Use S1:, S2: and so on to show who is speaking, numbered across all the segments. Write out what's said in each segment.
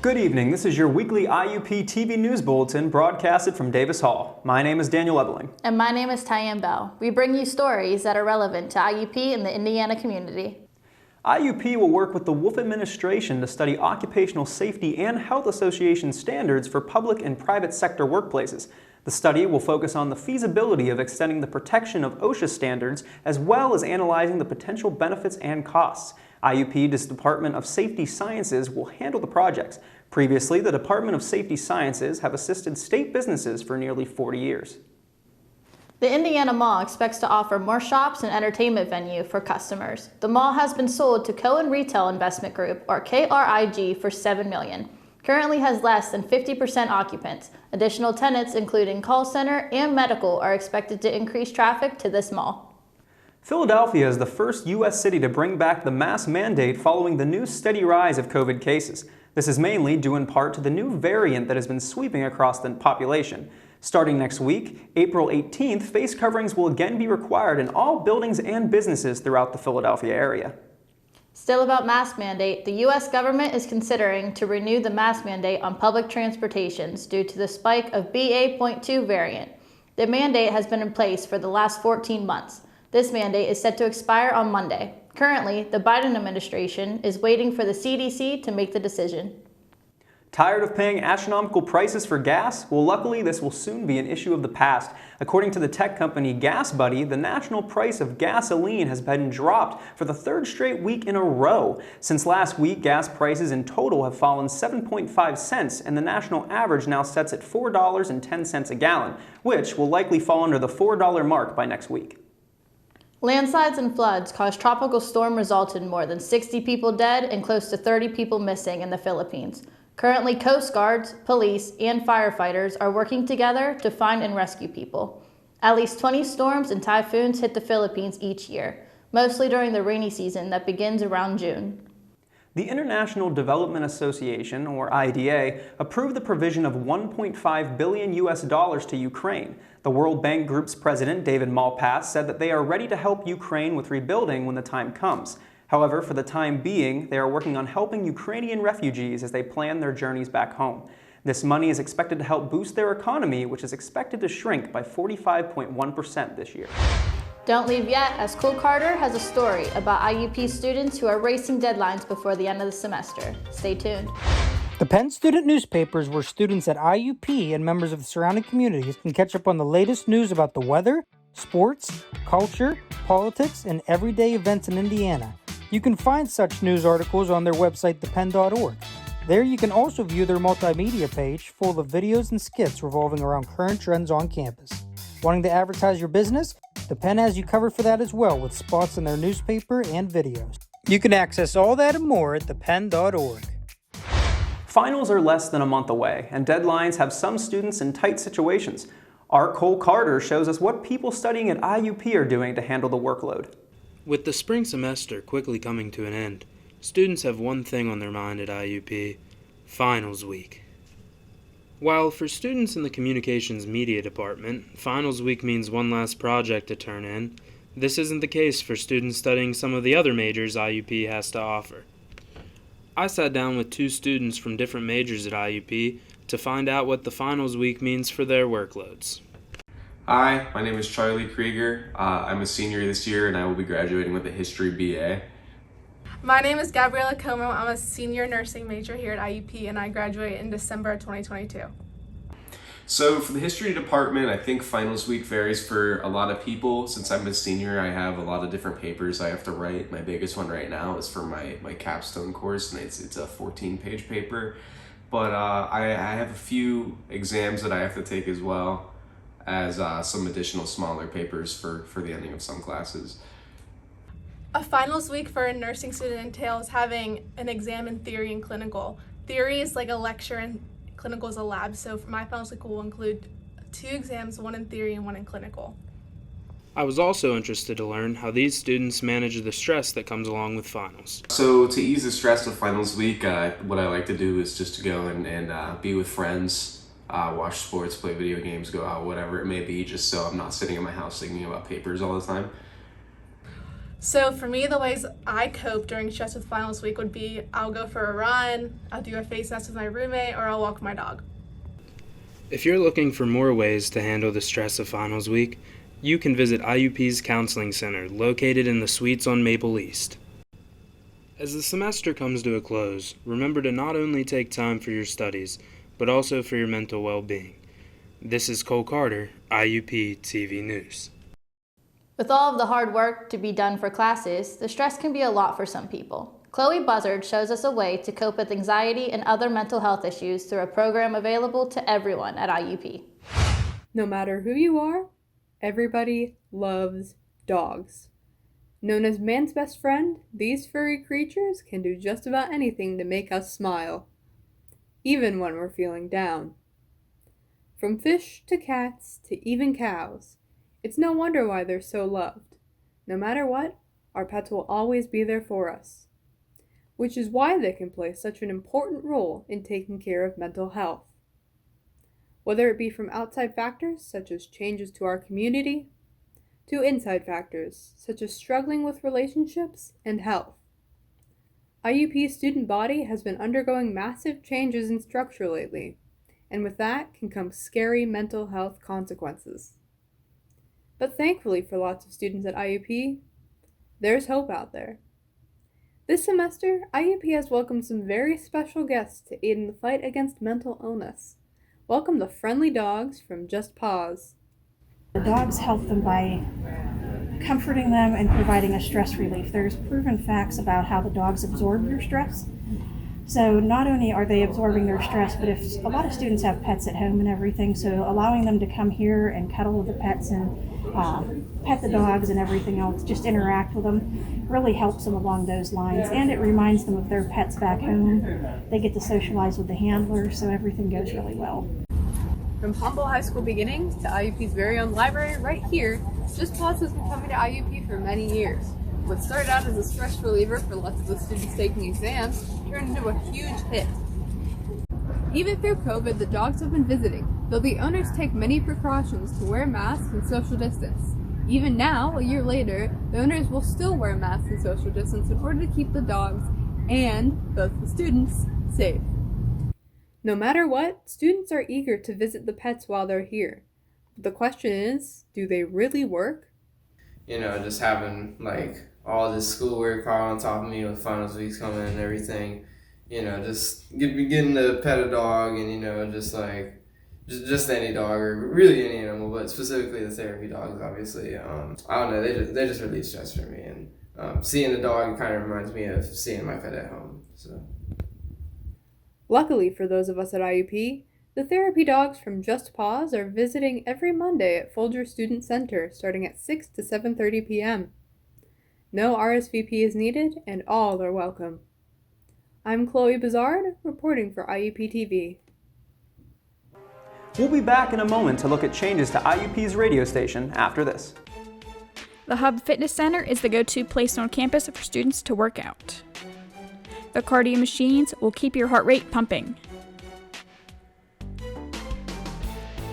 S1: Good evening. This is your weekly IUP-TV news bulletin broadcasted from Davis Hall. My name is Daniel Ebeling.
S2: And my name is Tyann Bell. We bring you stories that are relevant to IUP and the Indiana community.
S1: IUP will work with the Wolf administration to study occupational safety and health association standards for public and private sector workplaces. The study will focus on the feasibility of extending the protection of OSHA standards as well as analyzing the potential benefits and costs. IUP's Department of Safety Sciences will handle the projects. Previously, the Department of Safety Sciences have assisted state businesses for nearly 40 years.
S2: The Indiana Mall expects to offer more shops and entertainment venue for customers. The mall has been sold to Cohen Retail Investment Group, or KRIG, for $7 million. Currently has less than 50% occupants. Additional tenants, including call center and medical, are expected to increase traffic to this mall.
S1: Philadelphia is the first U.S. city to bring back the mask mandate following the new steady rise of COVID cases. This is mainly due in part to the new variant that has been sweeping across the population. Starting next week, April 18th, face coverings will again be required in all buildings and businesses throughout the Philadelphia area.
S2: Still about mask mandate, the U.S. government is considering to renew the mask mandate on public transportations due to the spike of BA.2 variant. The mandate has been in place for the last 14 months. This mandate is set to expire on Monday. Currently, the Biden administration is waiting for the CDC to make the decision.
S1: Tired of paying astronomical prices for gas? Well, luckily, this will soon be an issue of the past. According to the tech company GasBuddy, the national price of gasoline has been dropped for the third straight week in a row. Since last week, gas prices in total have fallen 7.5 cents, and the national average now sets at $4.10 a gallon, which will likely fall under the $4 mark by next week.
S2: Landslides and floods caused tropical storm resulted in more than 60 people dead and close to 30 people missing in the Philippines. Currently, Coast Guards, police, and firefighters are working together to find and rescue people. At least 20 storms and typhoons hit the Philippines each year, mostly during the rainy season that begins around June.
S1: The International Development Association, or IDA, approved the provision of $1.5 billion to Ukraine. The World Bank Group's president, David Malpass, said that they are ready to help Ukraine with rebuilding when the time comes. However, for the time being, they are working on helping Ukrainian refugees as they plan their journeys back home. This money is expected to help boost their economy, which is expected to shrink by 45.1% this year.
S2: Don't leave yet, as Cole Carter has a story about IUP students who are racing deadlines before the end of the semester. Stay tuned.
S3: The Penn Student Newspaper is where students at IUP and members of the surrounding communities can catch up on the latest news about the weather, sports, culture, politics, and everyday events in Indiana. You can find such news articles on their website, thepenn.org. There you can also view their multimedia page full of videos and skits revolving around current trends on campus. Wanting to advertise your business? The Penn has you covered for that as well, with spots in their newspaper and videos. You can access all that and more at thepenn.org.
S1: Finals are less than a month away, and deadlines have some students in tight situations. Our Cole Carter shows us what people studying at IUP are doing to handle the workload.
S4: With the spring semester quickly coming to an end, students have one thing on their mind at IUP: Finals Week. While for students in the Communications Media Department, Finals Week means one last project to turn in, this isn't the case for students studying some of the other majors IUP has to offer. I sat down with two students from different majors at IUP to find out what the Finals Week means for their workloads.
S5: Hi, my name is Charlie Krieger. I'm a senior this year and I will be graduating with a History BA.
S6: My name is Gabriella Como. I'm a senior nursing major here at IUP and I graduate in December of 2022.
S5: So for the History department, I think Finals Week varies for a lot of people. Since I'm a senior, I have a lot of different papers I have to write. My biggest one right now is for my capstone course, and it's a 14-page paper. But I have a few exams that I have to take as well as some additional smaller papers for the ending of some classes.
S6: A Finals Week for a nursing student entails having an exam in theory and clinical. Theory is like a lecture and clinical is a lab, so for my Finals Week will include 2 exams, one in theory and one in clinical.
S4: I was also interested to learn how these students manage the stress that comes along with finals.
S5: So to ease the stress of Finals Week, what I like to do is just to go and be with friends, watch sports, play video games, go out, whatever it may be, just so I'm not sitting in my house thinking about papers all the time.
S6: So for me, the ways I cope during stress with finals week would be I'll go for a run, I'll do a face mask with my roommate, or I'll walk my dog.
S4: If you're looking for more ways to handle the stress of finals week, you can visit IUP's Counseling Center, located in the Suites on Maple East. As the semester comes to a close, remember to not only take time for your studies, but also for your mental well-being. This is Cole Carter, IUP-TV News.
S2: With all of the hard work to be done for classes, the stress can be a lot for some people. Chloe Buzzard shows us a way to cope with anxiety and other mental health issues through a program available to everyone at IUP.
S7: No matter who you are, everybody loves dogs. Known as man's best friend, these furry creatures can do just about anything to make us smile, even when we're feeling down. From fish to cats to even cows, it's no wonder why they're so loved. No matter what, our pets will always be there for us, which is why they can play such an important role in taking care of mental health. Whether it be from outside factors such as changes to our community, to inside factors such as struggling with relationships and health. IUP's student body has been undergoing massive changes in structure lately, and with that can come scary mental health consequences. But thankfully for lots of students at IUP, there's hope out there. This semester, IUP has welcomed some very special guests to aid in the fight against mental illness. Welcome the friendly dogs from Just Paws.
S8: The dogs help them by comforting them and providing a stress relief. There's proven facts about how the dogs absorb your stress. So not only are they absorbing their stress, but if a lot of students have pets at home and everything, so allowing them to come here and cuddle with the pets and pet the dogs and everything else, just interact with them, really helps them along those lines. And it reminds them of their pets back home. They get to socialize with the handler, so everything goes really well.
S7: From humble high school beginnings to IUP's very own library right here, Just Paws has been coming to IUP for many years. What started out as a stress reliever for lots of the students taking exams turned into a huge hit. Even through COVID, the dogs have been visiting, though the owners take many precautions to wear masks and social distance. Even now, a year later, the owners will still wear masks and social distance in order to keep the dogs and both the students safe. No matter what, students are eager to visit the pets while they're here. But the question is, do they really work?
S9: You know, just having like all this schoolwork all on top of me with finals weeks coming and everything, you know, just getting to pet a dog and, you know, just like, just any dog or really any animal, but specifically the therapy dogs, obviously. I don't know, they just relieve stress for me. And seeing the dog kind of reminds me of seeing my pet at home, so.
S7: Luckily for those of us at IUP, the therapy dogs from Just Paws are visiting every Monday at Folger Student Center starting at 6 to 7:30 p.m. No RSVP is needed and all are welcome. I'm Chloe Buzzard, reporting for IUP-TV.
S1: We'll be back in a moment to look at changes to IUP's radio station after this.
S10: The Hub Fitness Center is the go-to place on campus for students to work out. The cardio machines will keep your heart rate pumping.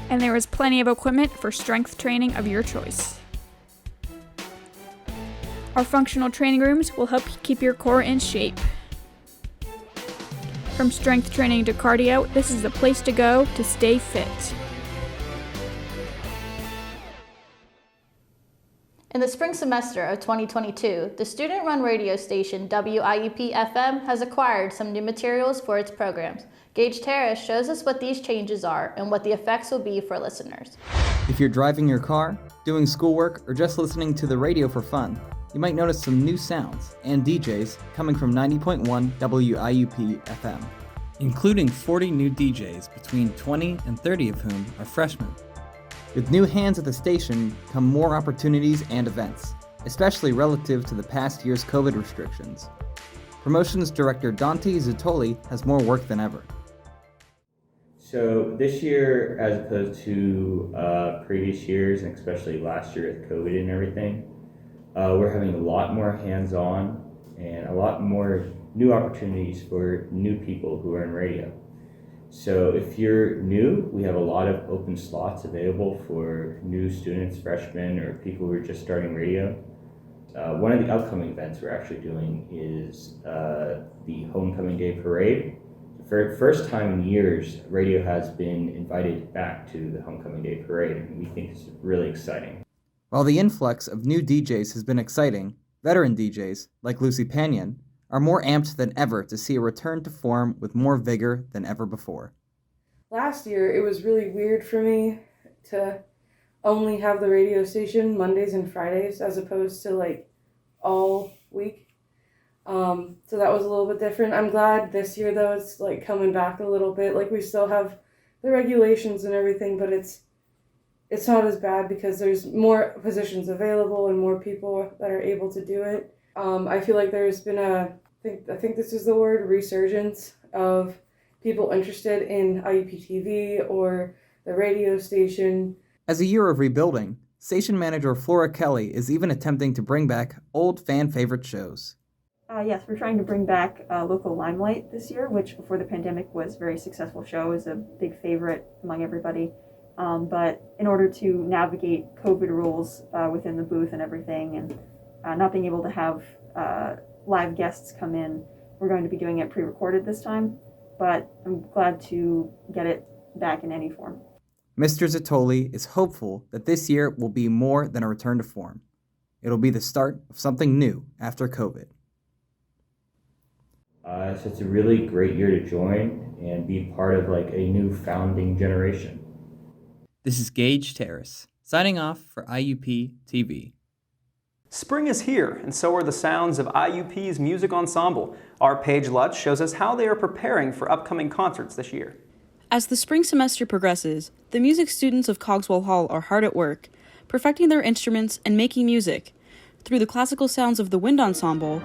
S10: And there is plenty of equipment for strength training of your choice. Our functional training rooms will help keep your core in shape. From strength training to cardio, this is the place to go to stay fit.
S2: In the spring semester of 2022, the student-run radio station WIUP-FM has acquired some new materials for its programs. Gage Terrace shows us what these changes are and what the effects will be for listeners.
S11: If you're driving your car, doing schoolwork, or just listening to the radio for fun, you might notice some new sounds and DJs coming from 90.1 WIUP-FM, including 40 new DJs, between 20 and 30 of whom are freshmen. With new hands at the station come more opportunities and events, especially relative to the past year's COVID restrictions. Promotions Director Dante Zuttoli has more work than ever.
S12: So this year, as opposed to previous years, and especially last year with COVID and everything, we're having a lot more hands-on and a lot more new opportunities for new people who are in radio. So if you're new, we have a lot of open slots available for new students, freshmen, or people who are just starting radio. one of the upcoming events we're actually doing is the Homecoming Day Parade. For the first time in years, radio has been invited back to the Homecoming Day Parade, and we think it's really exciting.
S11: While the influx of new DJs has been exciting, veteran DJs, like Lucy Pannion, are more amped than ever to see a return to form with more vigor than ever before.
S13: Last year, it was really weird for me to only have the radio station Mondays and Fridays as opposed to like all week. So that was a little bit different. I'm glad this year though it's like coming back a little bit. Like we still have the regulations and everything, but it's not as bad because there's more positions available and more people that are able to do it. I feel like there's been I think this is the word, resurgence of people interested in IUP-TV or the radio station.
S11: As a year of rebuilding, station manager Flora Kelly is even attempting to bring back old fan favorite shows.
S14: Yes, we're trying to bring back local Limelight this year, which before the pandemic was a very successful show, is a big favorite among everybody. But in order to navigate COVID rules within the booth and everything, and not being able to have live guests come in, we're going to be doing it pre-recorded this time. But I'm glad to get it back in any form.
S11: Mr. Zatoli is hopeful that this year will be more than a return to form. It'll be the start of something new after COVID.
S12: So it's a really great year to join and be part of like a new founding generation.
S11: This is Gage Terrace, signing off for IUP-TV.
S1: Spring is here, and so are the sounds of IUP's music ensemble. Our Paige Lutz shows us how they are preparing for upcoming concerts this year.
S15: As the spring semester progresses, the music students of Cogswell Hall are hard at work, perfecting their instruments and making music through the classical sounds of the wind ensemble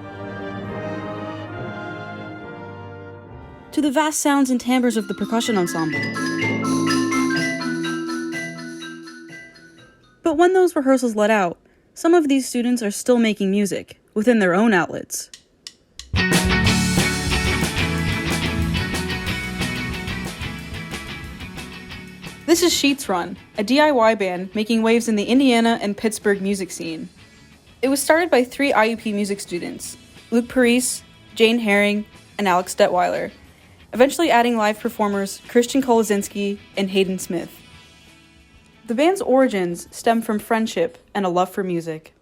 S15: to the vast sounds and timbres of the percussion ensemble. But when those rehearsals let out, some of these students are still making music within their own outlets. This is Sheets Run, a DIY band making waves in the Indiana and Pittsburgh music scene. It was started by 3 IUP music students, Luke Parise, Jane Herring, and Alex Detweiler, eventually adding live performers Christian Kolozinski and Hayden Smith. The band's origins stem from friendship and a love for music.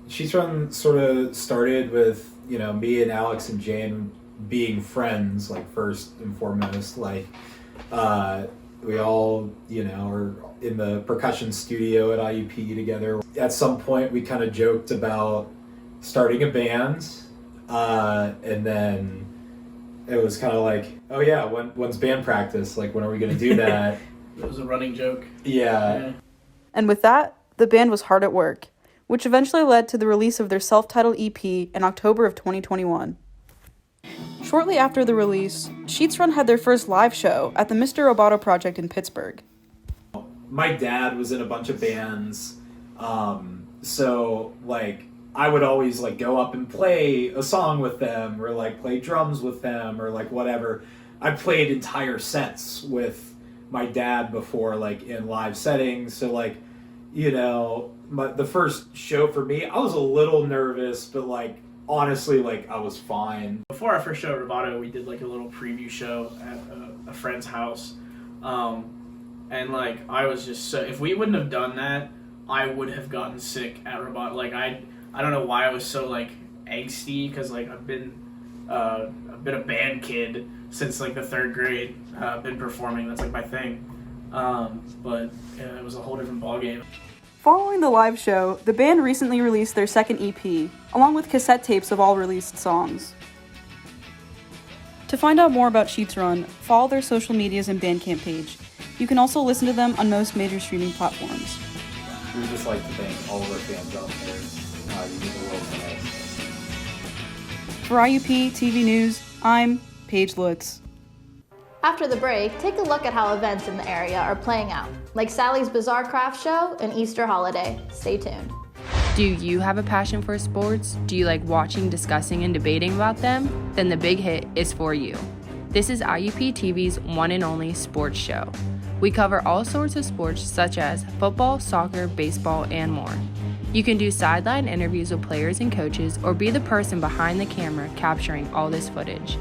S16: Sheets Run sort of started with, me and Alex and Jane being friends, like first and foremost, like we all, are in the percussion studio at IUP together. At some point we kind of joked about starting a band, and then it was kind of like, oh yeah, when's band practice? Like, when are we going to do that?
S17: It was a running joke.
S16: Yeah.
S15: And with that, the band was hard at work, which eventually led to the release of their self-titled EP in October of 2021. Shortly after the release, Sheets Run had their first live show at the Mr. Roboto Project in Pittsburgh.
S16: My dad was in a bunch of bands, so I would always go up and play a song with them, or play drums with them, or whatever. I played entire sets with my dad before, in live settings. So the first show for me, I was a little nervous, but honestly, I was fine.
S17: Before our first show at Roboto, we did a little preview show at a friend's house, and I was just so, if we wouldn't have done that, I would have gotten sick at Roboto. I don't know why I was so angsty, because I've been a band kid since the 3rd grade. Been performing, that's my thing. But yeah, it was a whole different ballgame.
S15: Following the live show, the band recently released their second EP, along with cassette tapes of all released songs. To find out more about Sheets Run, follow their social medias and Bandcamp page. You can also listen to them on most major streaming platforms.
S16: We would just like to thank all of our fans out there. You mean the world to us.
S15: For IUP-TV News, I'm Paige Lutz.
S2: After the break, take a look at how events in the area are playing out, like Sally's Bizarre Craft Show and Easter holiday. Stay tuned.
S18: Do you have a passion for sports? Do you like watching, discussing, and debating about them? Then the big hit is for you. This is IUP-TV's one and only sports show. We cover all sorts of sports such as football, soccer, baseball, and more. You can do sideline interviews with players and coaches or be the person behind the camera capturing all this footage.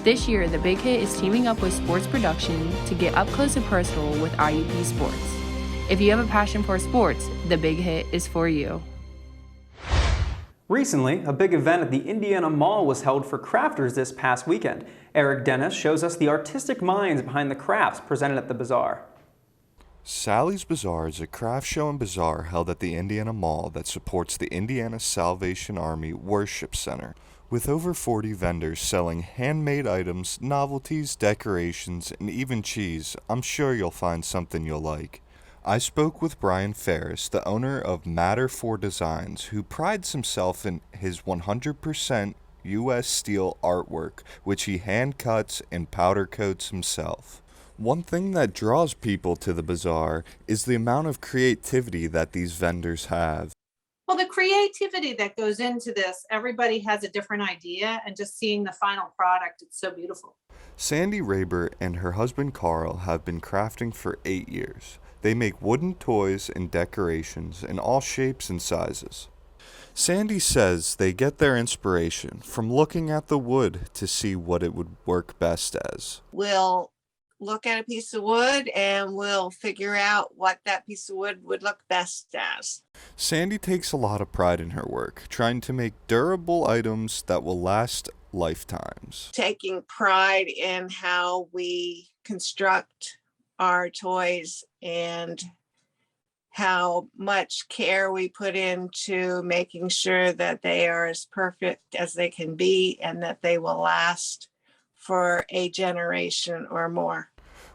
S18: This year, The Big Hit is teaming up with Sports Production to get up close and personal with IUP Sports. If you have a passion for sports, The Big Hit is for you.
S1: Recently, a big event at the Indiana Mall was held for crafters this past weekend. Eric Dennis shows us the artistic minds behind the crafts presented at the bazaar.
S19: Sally's Bazaar is a craft show and bazaar held at the Indiana Mall that supports the Indiana Salvation Army Worship Center. With over 40 vendors selling handmade items, novelties, decorations, and even cheese, I'm sure you'll find something you'll like. I spoke with Brian Ferris, the owner of Matter 4 Designs, who prides himself in his 100% U.S. steel artwork, which he hand cuts and powder coats himself. One thing that draws people to the bazaar is the amount of creativity that these vendors have.
S20: Well, the creativity that goes into this, everybody has a different idea, and just seeing the final product, it's so beautiful.
S19: Sandy Raber and her husband Carl have been crafting for 8 years. They make wooden toys and decorations in all shapes and sizes. Sandy says they get their inspiration from looking at the wood to see what it would work best as.
S21: We'll look at a piece of wood and we'll figure out what that piece of wood would look best as.
S19: Sandy takes a lot of pride in her work, trying to make durable items that will last lifetimes.
S21: Taking pride in how we construct our toys and how much care we put into making sure that they are as perfect as they can be and that they will last for a generation or more.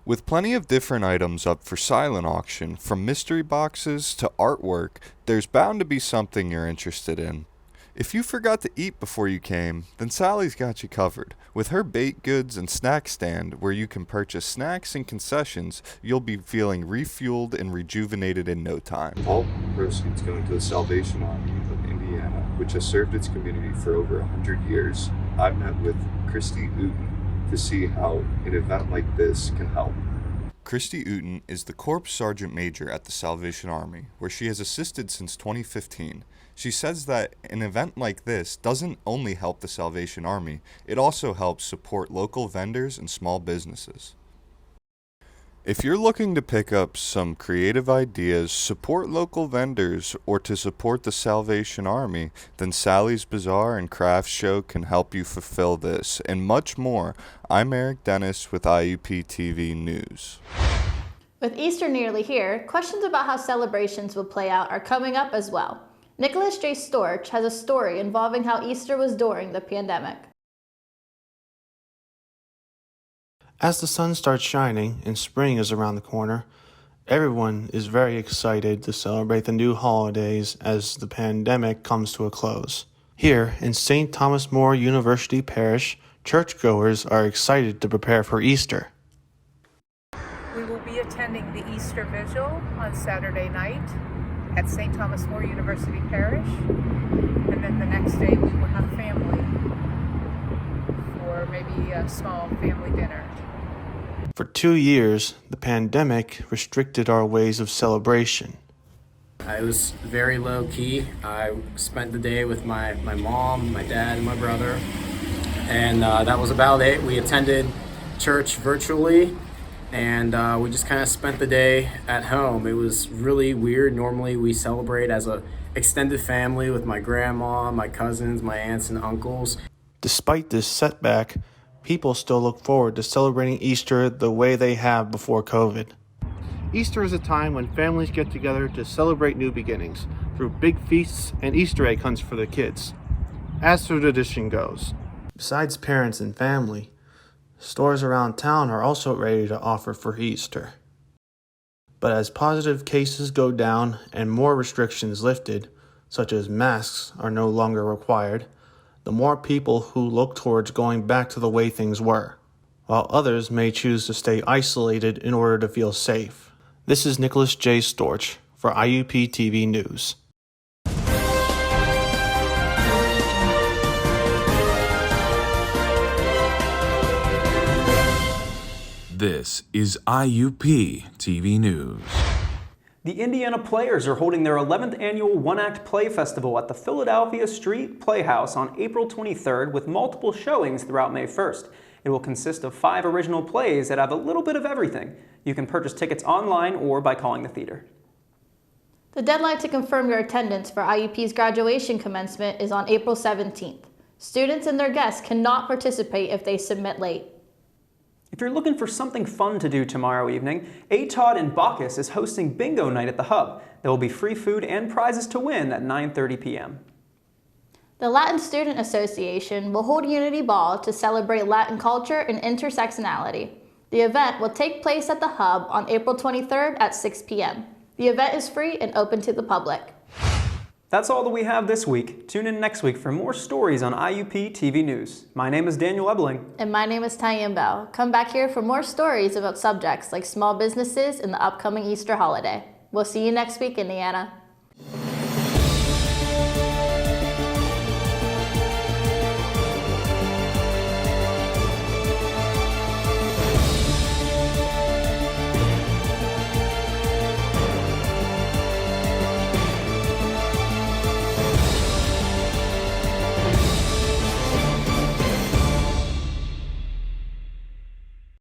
S19: With plenty of different items up for silent auction, from mystery boxes to artwork, there's bound to be something you're interested in. If you forgot to eat before you came, then Sally's got you covered. With her baked goods and snack stand, where you can purchase snacks and concessions, you'll be feeling refueled and rejuvenated in no time. All proceeds going to the Salvation Army of Indiana, which has served its community for over 100 years. I met with Christy Uten to see how an event like this can help. Christy Uten is the Corps Sergeant Major at the Salvation Army, where she has assisted since 2015. She says that an event like this doesn't only help the Salvation Army, it also helps support local vendors and small businesses. If you're looking to pick up some creative ideas, support local vendors, or to support the Salvation Army, then Sally's Bazaar and Craft Show can help you fulfill this, and much more. I'm Eric Dennis with IUP-TV News.
S2: With Easter nearly here, questions about how celebrations will play out are coming up as well. Nicholas J. Storch has a story involving how Easter was during the pandemic.
S22: As the sun starts shining and spring is around the corner, everyone is very excited to celebrate the new holidays as the pandemic comes to a close. Here in St. Thomas More University Parish, churchgoers are excited to prepare for Easter.
S23: We will be attending the Easter Vigil on Saturday night at St. Thomas More University Parish, and then the next day we will have family for maybe a small family dinner.
S22: For 2 years, the pandemic restricted our ways of celebration.
S24: It was very low key. I spent the day with my mom, my dad, and my brother, and that was about it. We attended church virtually, and we just kind of spent the day at home. It was really weird. Normally we celebrate as a extended family with my grandma, my cousins, my aunts and uncles.
S22: Despite this setback, people still look forward to celebrating Easter the way they have before COVID. Easter is a time when families get together to celebrate new beginnings through big feasts and Easter egg hunts for the kids. As the tradition goes, besides parents and family, stores around town are also ready to offer for Easter. But as positive cases go down and more restrictions lifted, such as masks are no longer required, the more people who look towards going back to the way things were, while others may choose to stay isolated in order to feel safe. This is Nicholas J. Storch for IUP-TV News.
S25: This is IUP-TV News.
S1: The Indiana Players are holding their 11th annual one-act play festival at the Philadelphia Street Playhouse on April 23rd with multiple showings throughout May 1st. It will consist of 5 original plays that have a little bit of everything. You can purchase tickets online or by calling the theater.
S2: The deadline to confirm your attendance for IUP's graduation commencement is on April 17th. Students and their guests cannot participate if they submit late.
S1: If you're looking for something fun to do tomorrow evening, ATOD in Bacchus is hosting bingo night at the Hub. There will be free food and prizes to win at 9:30 p.m.
S2: The Latin Student Association will hold Unity Ball to celebrate Latin culture and intersectionality. The event will take place at the Hub on April 23rd at 6 p.m. The event is free and open to the public.
S1: That's all that we have this week. Tune in next week for more stories on IUP-TV News. My name is Daniel Ebeling.
S2: And my name is Tyann Bell. Come back here for more stories about subjects like small businesses and the upcoming Easter holiday. We'll see you next week, Indiana.